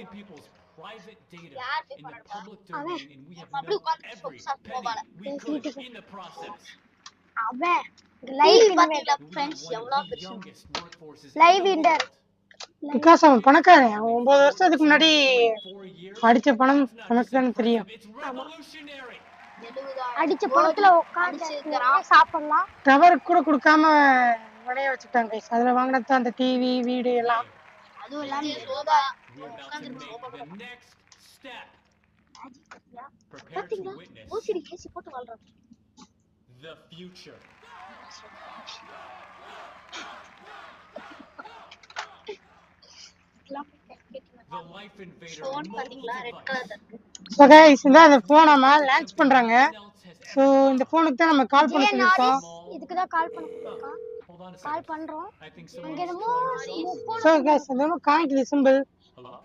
storing people's private data in the public domain, and we have milked every penny we could in the process. அவன் We live have one invest of the youngest workforces live in the inter world. Because அவன் பணக்காரன். அவன் 9 வருஷத்துக்கு முன்னாடி 4 years. அடிச்ச பணம் That's not நமக்கு just தான் தெரியும். impressive, it's revolutionary. அடிச்ச பணத்துல உட்கார்ந்து சாப்பிடலாம். டவர் கூட கொடுக்காம விளைய வச்சுட்டாங்க கைஸ். அதுல வாங்கினது தான் அந்த டிவி வீடு எல்லாம். அதுவும் இல்லாம We're about to make the next step. Prepare to witness மூசிரி கேசி போட்டு வாழ்றான். the future. The life invader mobile device. So guys இந்த அந்த ஃபோன் நம்ம லான்ச் பண்றாங்க. ஸோ இந்த ஃபோனுக்கு தான் நம்ம கால் பண்ண சொல்லியிருக்கோம். இதுக்கு தான் கால் பண்ணிருக்கோம். Hold on a call second. பண்றோம். I think அங்க someone's என்னமோ trying to call you. So guys அந்த காமிக்குது சிம்பிள். Hello?